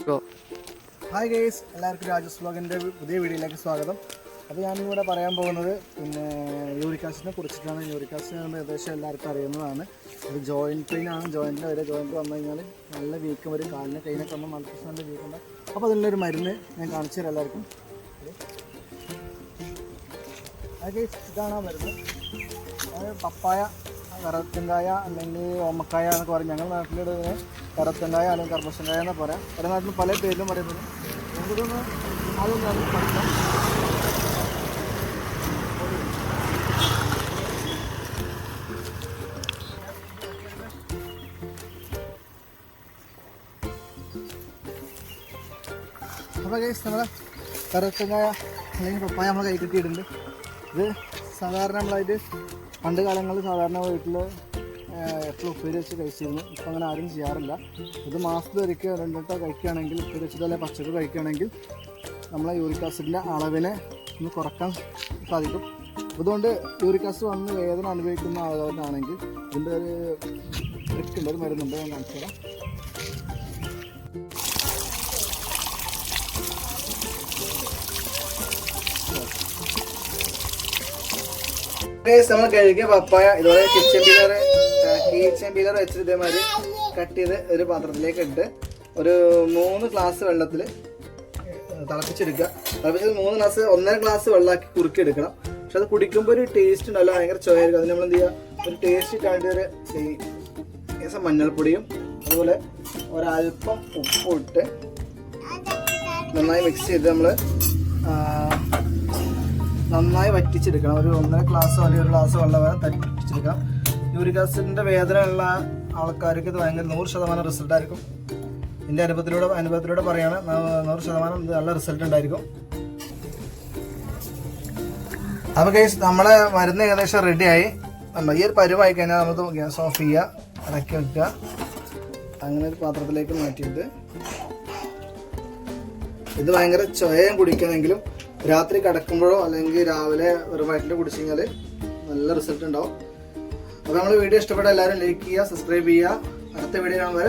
Hi guys, എല്ലാവർക്കും രാജസ് വ്ലോഗിൻ്റെ പുതിയ വീഡിയോയിലേക്ക് സ്വാഗതം. അപ്പോൾ ഞാനിവിടെ പറയാൻ പോകുന്നത് യൂറിക് ആസിഡിനെ കുറിച്ചിട്ടാണ്. യൂറിക് ആസിഡ് നമ്മൾ ഏകദേശം എല്ലാവർക്കും അറിയുന്നതാണ്. ഇത് ജോയിൻറ്റ് പെയിനാണ്. ജോയിൻറ്റിൽ വരെ ജോയിൻറ്റ് വന്നു കഴിഞ്ഞാൽ നല്ല വീക്കം വരും. കാലിന് കൈനൊക്കെ വന്നാൽ നല്ല പ്രശ്നം നല്ല വീക്കുണ്ട്. അപ്പോൾ അതിനുള്ളൊരു മരുന്ന് ഞാൻ കാണിച്ചു തരാം എല്ലാവർക്കും. ഗൈസ്, ഇതാണ് ആ മരുന്ന്. അത് പപ്പായ, കറുത്തങ്കായ അല്ലെങ്കിൽ ഓമക്കായ എന്നൊക്കെ പറയും. ഞങ്ങളുടെ നാട്ടിലിടുന്നതിന് കറുത്തങ്കായ അല്ലെങ്കിൽ കർമ്മശങ്കായ എന്ന് പറയാം. പല നാട്ടിലും പല പേരിലും പറയുന്നത്. നമുക്കിതൊന്ന് അതൊന്നും അത് പഠിക്കാം. അപ്പോൾ ഗൈസ്, നമ്മളെ കറുത്തങ്കായ അല്ലെങ്കിൽ പപ്പായ നമ്മൾ കൈ കിട്ടിയിട്ടുണ്ട്. ഇത് സാധാരണ നമ്മളായിട്ട് പണ്ട് കാലങ്ങളിൽ സാധാരണ വീട്ടിൽ എപ്പോഴും ഉപ്പേരി വെച്ച് കഴിച്ചിരുന്നു. ഇപ്പം അങ്ങനെ ആരും ചെയ്യാറില്ല. ഇത് മാസത്തിൽ ഒരിക്കൽ രണ്ടിട്ടോ കഴിക്കുകയാണെങ്കിൽ, ഉപ്പേരി വെച്ചിട്ടോ അല്ലെങ്കിൽ പച്ചക്കറി കഴിക്കുകയാണെങ്കിൽ നമ്മളെ യൂറിക് ആസിഡിൻ്റെ അളവിനെ ഒന്ന് കുറക്കാൻ സാധിക്കും. അതുകൊണ്ട് യൂറിക് ആസിഡ് വന്ന് വേദന അനുഭവിക്കുന്ന ആളുകൾക്കാണെങ്കിൽ ഇതിൻ്റെ ഒരു ട്രിക്കുണ്ട്, ഒരു മരുന്നുണ്ട്, ഞാൻ കാണിച്ചു തരാം. നമ്മൾ കഴുകിയ പപ്പായ ഇതുപോലെ കിച്ചൻ പീലർ വെച്ചിട്ട് ഇതേമാതിരി കട്ട് ചെയ്ത് ഒരു പാത്രത്തിലേക്ക് ഇട്ട് ഒരു 3 ഗ്ലാസ് വെള്ളത്തിൽ തിളപ്പിച്ചെടുക്കുക. തിളപ്പിച്ചത് 3 ഗ്ലാസ് 1.5 ഗ്ലാസ് വെള്ളമാക്കി കുറുക്കിയെടുക്കണം. പക്ഷെ അത് കുടിക്കുമ്പോൾ ഒരു ടേസ്റ്റ് ഉണ്ടല്ലോ, ഭയങ്കര ചുവയായിരിക്കും. അതിന് നമ്മൾ എന്ത് ചെയ്യുക, ഒരു ടേസ്റ്റ് ഇട്ടാണ്ട് ഒരു ശേഷം മഞ്ഞൾപ്പൊടിയും അതുപോലെ ഒരല്പം ഉപ്പും ഇട്ട് നന്നായി മിക്സ് ചെയ്ത് നമ്മൾ നന്നായി വറ്റിച്ചെടുക്കണം. ഒരു 1.5 ഗ്ലാസ് അല്ലെങ്കിൽ 1 ഗ്ലാസ് വെള്ളം വരെ വറ്റിച്ചെടുക്കാം. യൂറിക് ആസിഡിൻ്റെ വേദന ഉള്ള ആൾക്കാർക്ക് ഇത് ഭയങ്കര 100% റിസൾട്ട് ആയിരിക്കും. എൻ്റെ അനുഭവത്തിലൂടെ പറയുകയാണ്, 100% നല്ല റിസൾട്ട് ഉണ്ടായിരിക്കും. അപ്പോൾ ഗൈസ്, നമ്മളെ മരുന്ന് ഏകദേശം റെഡിയായി. ഈ ഒരു പരുവായി കഴിഞ്ഞാൽ നമുക്ക് ഗ്യാസ് ഓഫ് ചെയ്യുക, ഇറക്കി വെക്കുക. അങ്ങനെ ഒരു പാത്രത്തിലേക്ക് മാറ്റിയിട്ട് ഇത് ഭയങ്കര ചൊയം കുടിക്കണമെങ്കിലും രാത്രി കിടക്കുമ്പോഴോ അല്ലെങ്കിൽ രാവിലെ ഒരു വയറ്റിൽ കുടിച്ചു കഴിഞ്ഞാൽ നല്ല റിസൾട്ട് ഉണ്ടാവും. അപ്പോൾ നമ്മൾ വീഡിയോ ഇഷ്ടപ്പെട്ട എല്ലാവരും ലൈക്ക് ചെയ്യുക, സബ്സ്ക്രൈബ് ചെയ്യുക. അടുത്ത വീഡിയോ കാണുമ്പോൾ